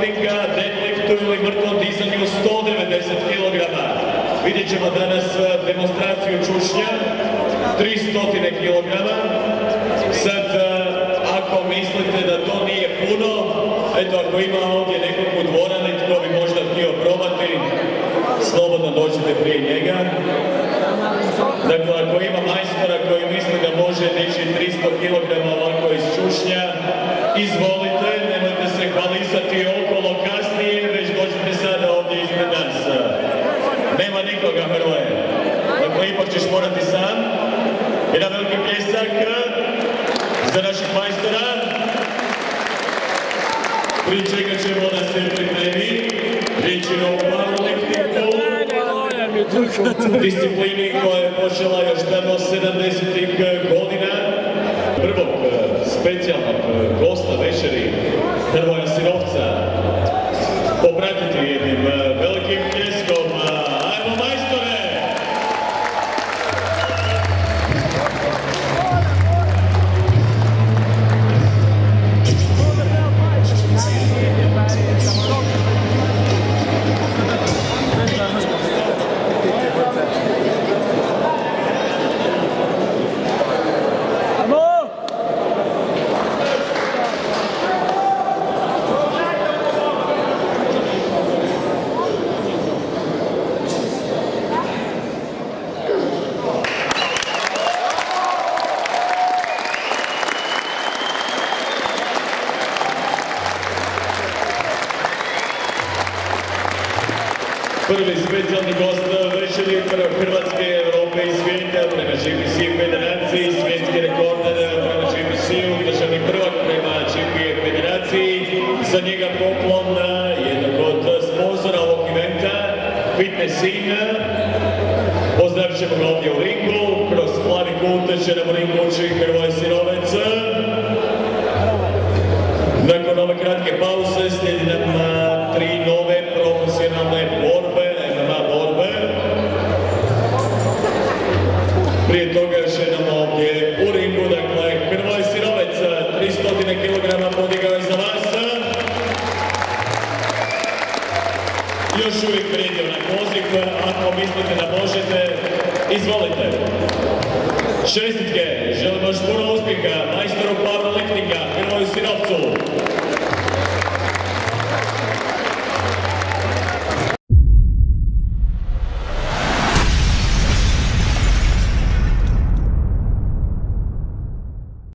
powerliftinga, deadliftu ili mrtvom dizanju 190 kg. Vidjet ćemo danas demonstraciju čušnja, 300 kg. Sad, ako mislite da to nije puno, eto, ako ima ovdje nekog u dvorani tko bi možda htio probati, slobodno dođite prije njega. Dakle, ako ima majstora koji misli da može dići 300 kg ovako iz čušnja, izvolite, nemojte se hvalisati okolo kasnije, već dođite sada ovdje ispred nas. Nema nikoga, Hrvoje. Dakle, ipak ćeš morati sam. Jedan veliki pljesak za naših majstora. Prije čega ćemo da se pripremi. Riječ je o powerliftingu. Disciplini koja je počela još tamo 70-ih godina. Prvog specijalnog gosta večeri, Hrvoja Sinovca, popratiti jednim velikim pljeskom. Ajmo, majstore! Prvi specijalni gost večeri Hrvatske, Europe i svijeta prema GPC federaciji, svjetski rekorder prema GPC-u, državni prvak prema GPA federaciji. Za njega poklon jednog od sponzora ovog eventa, Fitness In. Pozdravit ćemo ga ovdje u ringu, kroz plavi kut će nam u ringu ući Hrvoje Sinovec. Nakon ove kratke pauze slijedi nam 3 nove profesionalne borbe, MMA borbe. Prije toga još jednom ovdje u ringu, dakle, Hrvoje Sinovec, 300 kg podigao je za vas. Još uvijek vrijedi onaj poziv, ako mislite da možete, izvolite. Čestitke, želimo još puno uspjeha majstoru powerliftinga Hrvoju Sinovcu.